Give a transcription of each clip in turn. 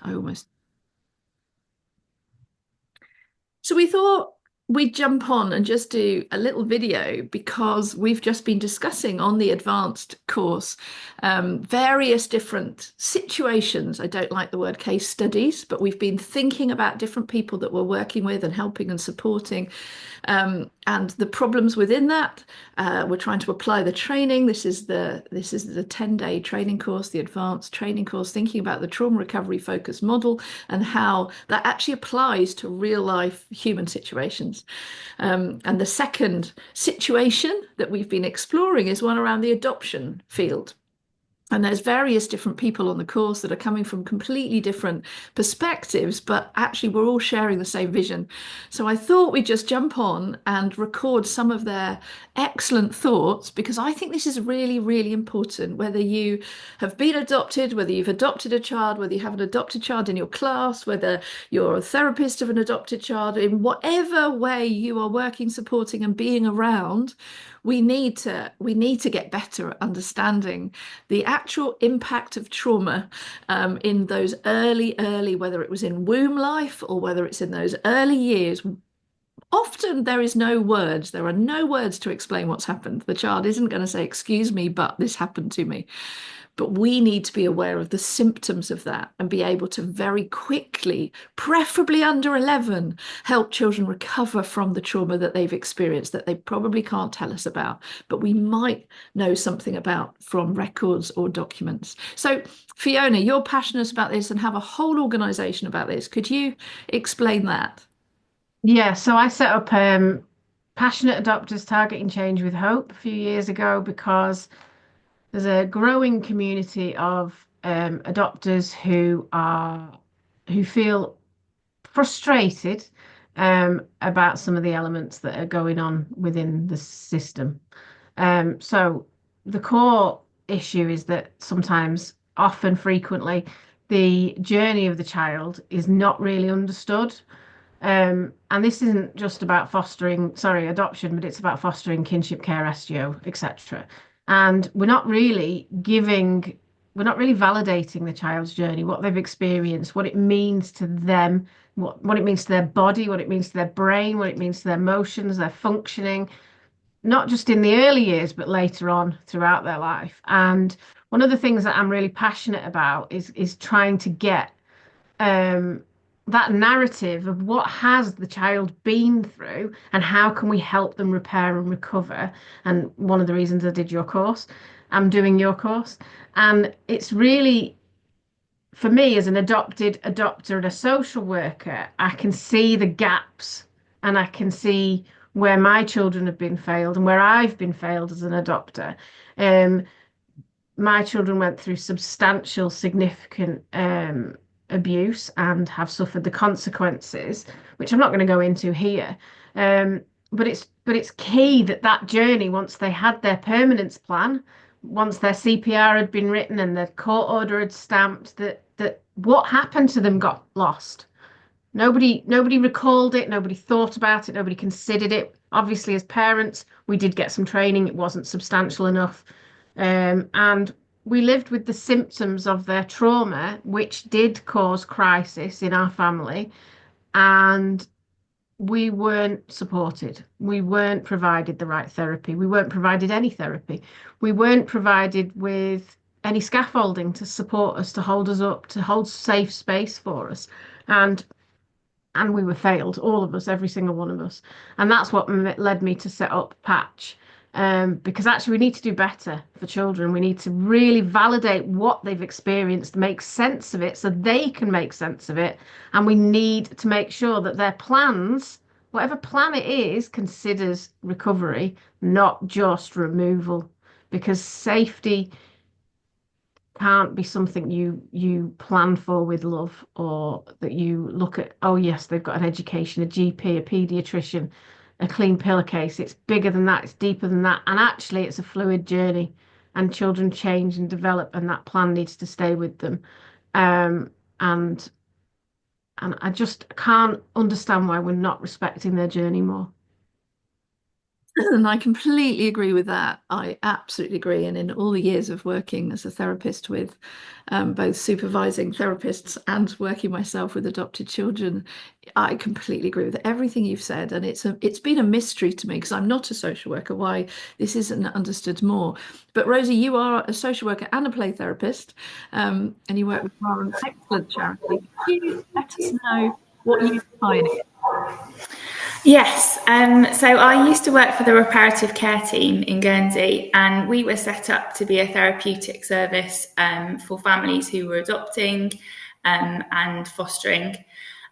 I almost. So we thought we'd jump on and just do a little video because we've just been discussing on the advanced course various different situations. I don't like the word case studies, but we've been thinking about different people that we're working with and helping and supporting, and the problems within that. We're trying to apply the training. This is the 10-day training course, the advanced training course, thinking about the trauma recovery focus model and how that actually applies to real life human situations. And the second situation that we've been exploring is one around the adoption field. And there's various different people on the course that are coming from completely different perspectives, but actually we're all sharing the same vision. So I thought we'd just jump on and record some of their excellent thoughts, because I think this is really, really important. Whether you have been adopted, whether you've adopted a child, whether you have an adopted child in your class, whether you're a therapist of an adopted child, in whatever way you are working, supporting, and being around, we need to get better at understanding the actual impact of trauma in those early, whether it was in womb life or whether it's in those early years. Often there is no words. There are no words to explain what's happened. The child isn't going to say, "Excuse me, but this happened to me." But we need to be aware of the symptoms of that and be able to very quickly, preferably under 11, help children recover from the trauma that they've experienced that they probably can't tell us about, but we might know something about from records or documents. So, Fiona, you're passionate about this and have a whole organisation about this. Could you explain that? Yeah, so I set up Passionate Adopters Targeting Change with Hope a few years ago because there's a growing community of adopters who feel frustrated about some of the elements that are going on within the system. So the core issue is that sometimes, often, frequently, the journey of the child is not really understood. And this isn't just about adoption, but it's about fostering kinship care, SGO, etc. And we're not really validating the child's journey, what they've experienced, what it means to them, what it means to their body, what it means to their brain, what it means to their emotions, their functioning, not just in the early years, but later on throughout their life. And one of the things that I'm really passionate about is trying to get um, that narrative of what has the child been through and how can we help them repair and recover. And one of the reasons I did your course, I'm doing your course. And it's really, for me, as an adopted adopter and a social worker, I can see the gaps and I can see where my children have been failed and where I've been failed as an adopter. Um, my children went through substantial, significant abuse and have suffered the consequences, which I'm not going to go into here. Um, but it's key that that journey, once they had their permanence plan, once their CPR had been written and the court order had stamped, that what happened to them got lost. Nobody recalled it, nobody thought about it, nobody considered it. Obviously, as parents, we did get some training. It wasn't substantial enough. And we lived with the symptoms of their trauma, which did cause crisis in our family. And we weren't supported. We weren't provided the right therapy. We weren't provided any therapy. We weren't provided with any scaffolding to support us, to hold us up, to hold safe space for us. And and we were failed, all of us, every single one of us. And that's what led me to set up Patch. Because actually, we need to do better for children. We need to really validate what they've experienced, make sense of it so they can make sense of it. And we need to make sure that their plans, whatever plan it is, considers recovery, not just removal. Because safety can't be something you plan for with love, or that you look at, oh yes, they've got an education, a GP, a pediatrician, a clean pillowcase. It's bigger than that, it's deeper than that, and actually it's a fluid journey, and children change and develop, and that plan needs to stay with them. um and and I just can't understand why we're not respecting their journey more. And I completely agree with that. I absolutely agree. And in all the years of working as a therapist with both supervising therapists and working myself with adopted children, I completely agree with everything you've said. And it's been a mystery to me because I'm not a social worker why this isn't understood more. But Rosie, you are a social worker and a play therapist, and you work with an excellent charity. Can you let us know what you define? Yes, so I used to work for the reparative care team in Guernsey, and we were set up to be a therapeutic service for families who were adopting and fostering.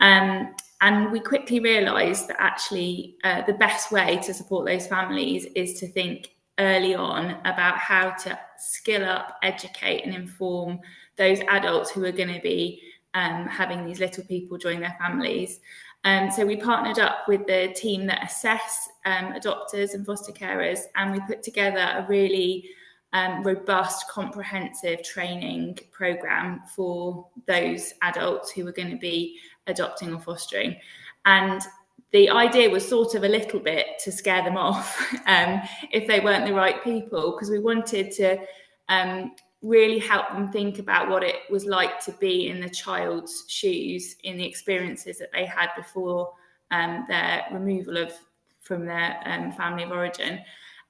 And we quickly realised that actually the best way to support those families is to think early on about how to skill up, educate, and inform those adults who are going to be having these little people join their families. So we partnered up with the team that assess adopters and foster carers, and we put together a really robust, comprehensive training program for those adults who were going to be adopting or fostering. And the idea was sort of a little bit to scare them off if they weren't the right people, because we wanted to really help them think about what it was like to be in the child's shoes in the experiences that they had before their removal from their family of origin,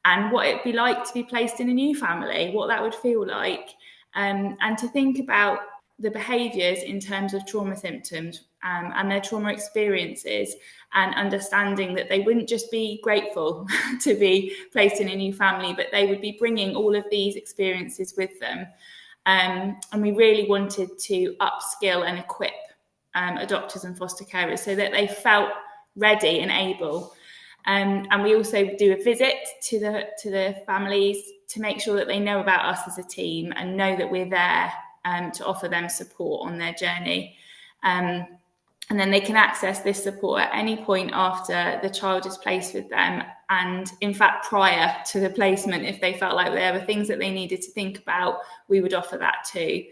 and what it'd be like to be placed in a new family, what that would feel like, and to think about the behaviours in terms of trauma symptoms and their trauma experiences, and understanding that they wouldn't just be grateful to be placed in a new family, but they would be bringing all of these experiences with them. And we really wanted to upskill and equip adopters and foster carers so that they felt ready and able. And we also do a visit to the families to make sure that they know about us as a team and know that we're there to offer them support on their journey. And then they can access this support at any point after the child is placed with them. And in fact, prior to the placement, if they felt like there were things that they needed to think about, we would offer that too.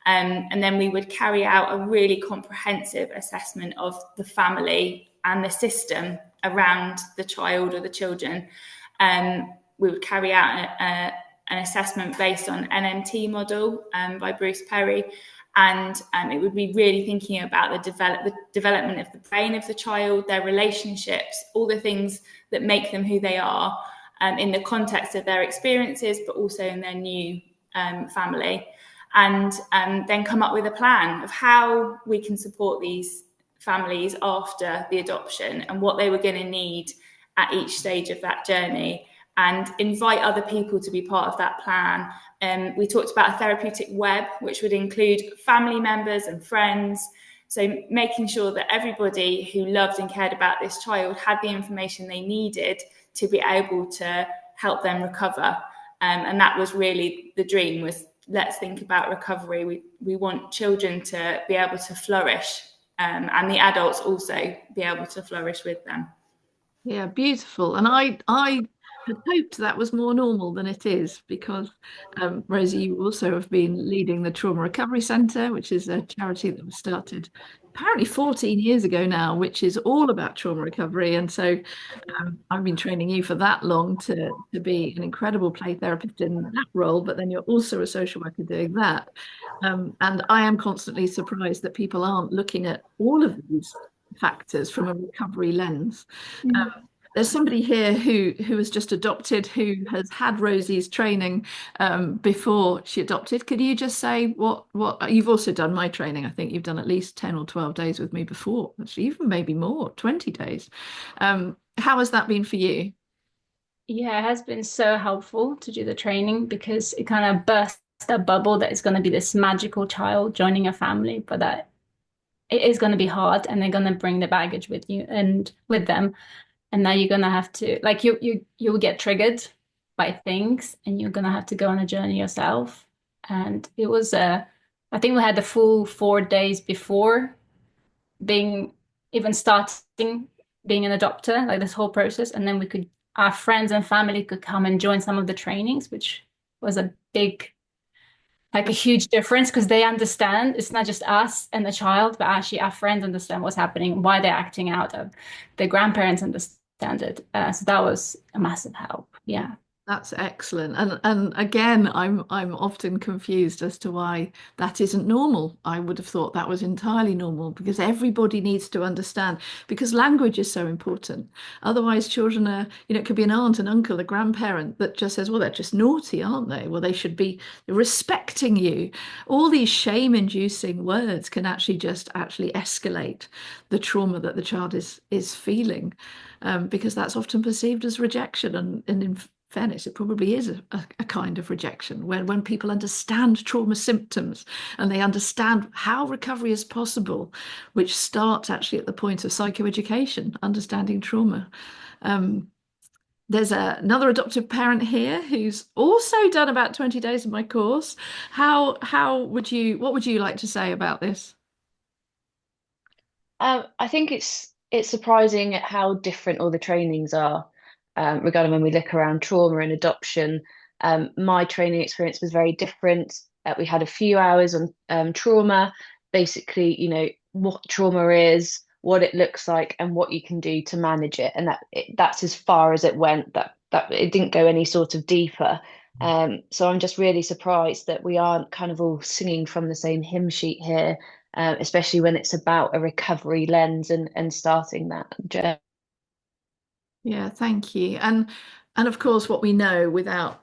And then we would carry out a really comprehensive assessment of the family and the system around the child or the children. We would carry out an assessment based on NMT model by Bruce Perry. And it would be really thinking about the development of the brain of the child, their relationships, all the things that make them who they are in the context of their experiences, but also in their new family. And then come up with a plan of how we can support these families after the adoption and what they were going to need at each stage of that journey, and invite other people to be part of that plan. We talked about a therapeutic web, which would include family members and friends. So making sure that everybody who loved and cared about this child had the information they needed to be able to help them recover. And that was really the dream, was let's think about recovery. We want children to be able to flourish, and the adults also be able to flourish with them. Yeah, beautiful. And I had hoped that was more normal than it is because, Rosie, you also have been leading the Trauma Recovery Centre, which is a charity that was started apparently 14 years ago now, which is all about trauma recovery. And so I've been training you for that long to be an incredible play therapist in that role, but then you're also a social worker doing that. And I am constantly surprised that people aren't looking at all of these factors from a recovery lens. There's somebody here who has just adopted, who has had Rosie's training before she adopted. Could you just say what you've also done my training? I think you've done at least 10 or 12 days with me before, actually, even maybe more, 20 days. How has that been for you? Yeah, it has been so helpful to do the training because it kind of bursts that bubble that it's going to be this magical child joining a family, but that it is going to be hard and they're going to bring the baggage with you and with them. And now you're going to have to, like, you'll get triggered by things and you're going to have to go on a journey yourself. And it was I think we had the full 4 days before being even starting being an adopter, like this whole process, and then we could our friends and family could come and join some of the trainings, which was a big, like a huge difference because they understand it's not just us and the child, but actually our friends understand what's happening, why they're acting out. The grandparents understand standard. So that was a massive help. Yeah. That's excellent. And again, I'm often confused as to why that isn't normal. I would have thought that was entirely normal because everybody needs to understand because language is so important. Otherwise, children are, it could be an aunt, an uncle, a grandparent that just says, well, they're just naughty, aren't they? Well, they should be respecting you. All these shame-inducing words can actually just actually escalate the trauma that the child is feeling. Because that's often perceived as rejection. And in fairness, it probably is a kind of rejection when people understand trauma symptoms and they understand how recovery is possible, which starts actually at the point of psychoeducation, understanding trauma. Um, there's another adoptive parent here who's also done about 20 days of my course. What would you like to say about this? I think it's surprising at how different all the trainings are regarding when we look around trauma and adoption. My training experience was very different. We had a few hours on trauma, basically, what trauma is, what it looks like, and what you can do to manage it. And that's as far as it went. That it didn't go any sort of deeper. So I'm just really surprised that we aren't kind of all singing from the same hymn sheet here, especially when it's about a recovery lens and starting that journey. Yeah, thank you. And of course, what we know without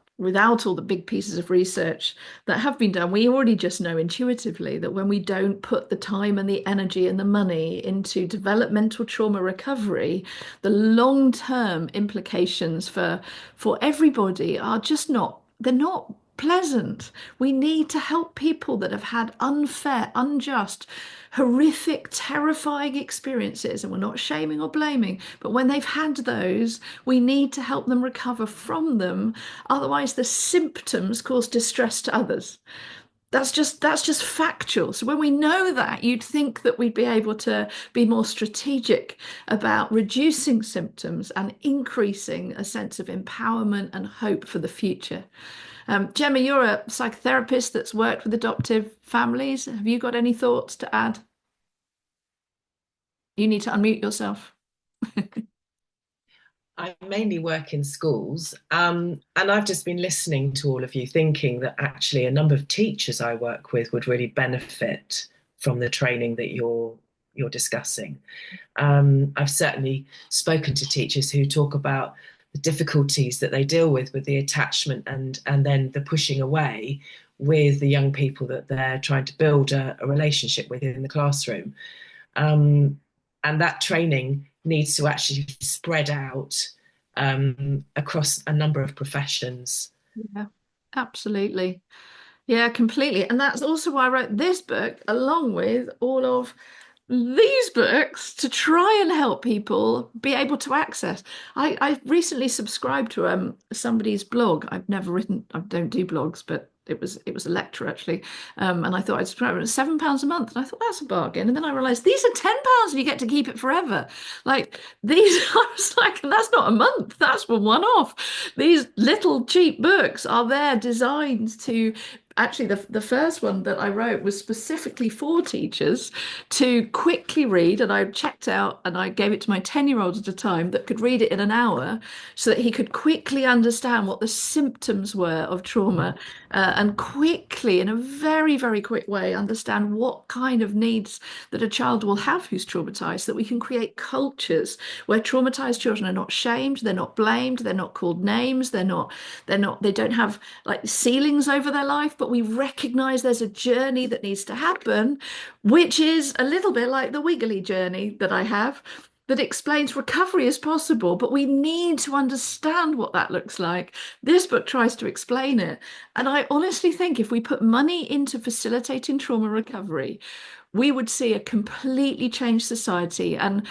all the big pieces of research that have been done, we already just know intuitively that when we don't put the time and the energy and the money into developmental trauma recovery, the long-term implications for everybody are just not, they're not pleasant. We need to help people that have had unfair, unjust, horrific, terrifying experiences, and we're not shaming or blaming, but when they've had those, we need to help them recover from them. Otherwise, the symptoms cause distress to others. That's just factual. So when we know that, you'd think that we'd be able to be more strategic about reducing symptoms and increasing a sense of empowerment and hope for the future. Gemma, you're a psychotherapist that's worked with adoptive families. Have you got any thoughts to add? You need to unmute yourself. I mainly work in schools, and I've just been listening to all of you, thinking that actually a number of teachers I work with would really benefit from the training that you're discussing. I've certainly spoken to teachers who talk about the difficulties that they deal with the attachment and then the pushing away with the young people that they're trying to build a relationship with in the classroom. And that training needs to actually spread out across a number of professions. Yeah, absolutely. Yeah, completely. And that's also why I wrote this book, along with all of these books, to try and help people be able to access. I recently subscribed to somebody's blog. I've never written, I don't do blogs, but it was a lecture actually. And I thought I'd subscribe. It was £7 a month. And I thought that's a bargain. And then I realized these are £10 and you get to keep it forever. Like these, I was like, and that's not a month, that's for one off. These little cheap books are there designed to actually the first one that I wrote was specifically for teachers to quickly read, and I checked out and I gave it to my 10-year-old at a time that could read it in an hour so that he could quickly understand what the symptoms were of trauma, and quickly, in a very, very quick way, understand what kind of needs that a child will have who's traumatized, so that we can create cultures where traumatized children are not shamed, they're not blamed, they're not called names, they don't have like ceilings over their life, but we recognize there's a journey that needs to happen, which is a little bit like the wiggly journey that I have, that explains recovery is possible, but we need to understand what that looks like. This book tries to explain it. And I honestly think if we put money into facilitating trauma recovery, we would see a completely changed society. And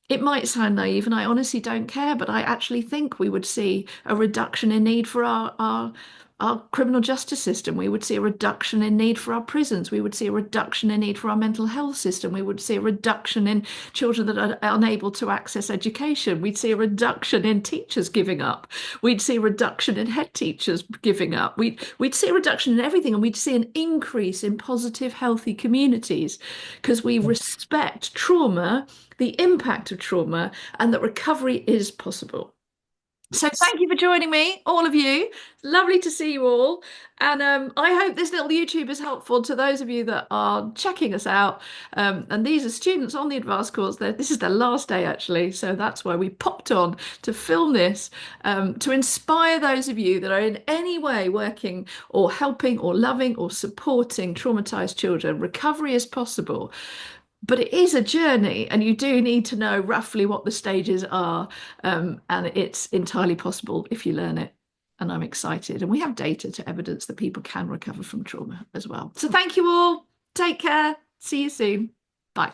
it might sound naive, and I honestly don't care, but I actually think we would see a reduction in need for our our criminal justice system. We would see a reduction in need for our prisons. We would see a reduction in need for our mental health system. We would see a reduction in children that are unable to access education. We'd see a reduction in teachers giving up. We'd see a reduction in head teachers giving up. We'd see a reduction in everything, and we'd see an increase in positive, healthy communities because we respect trauma, the impact of trauma, and that recovery is possible. So thank you for joining me, all of you. Lovely to see you all. And I hope this little YouTube is helpful to those of you that are checking us out. And these are students on the advanced course. This is their last day, actually. So that's why we popped on to film this, to inspire those of you that are in any way working or helping or loving or supporting traumatized children. Recovery is possible. But it is a journey, and you do need to know roughly what the stages are. And it's entirely possible if you learn it. And I'm excited. And we have data to evidence that people can recover from trauma as well. So thank you all. Take care. See you soon. Bye.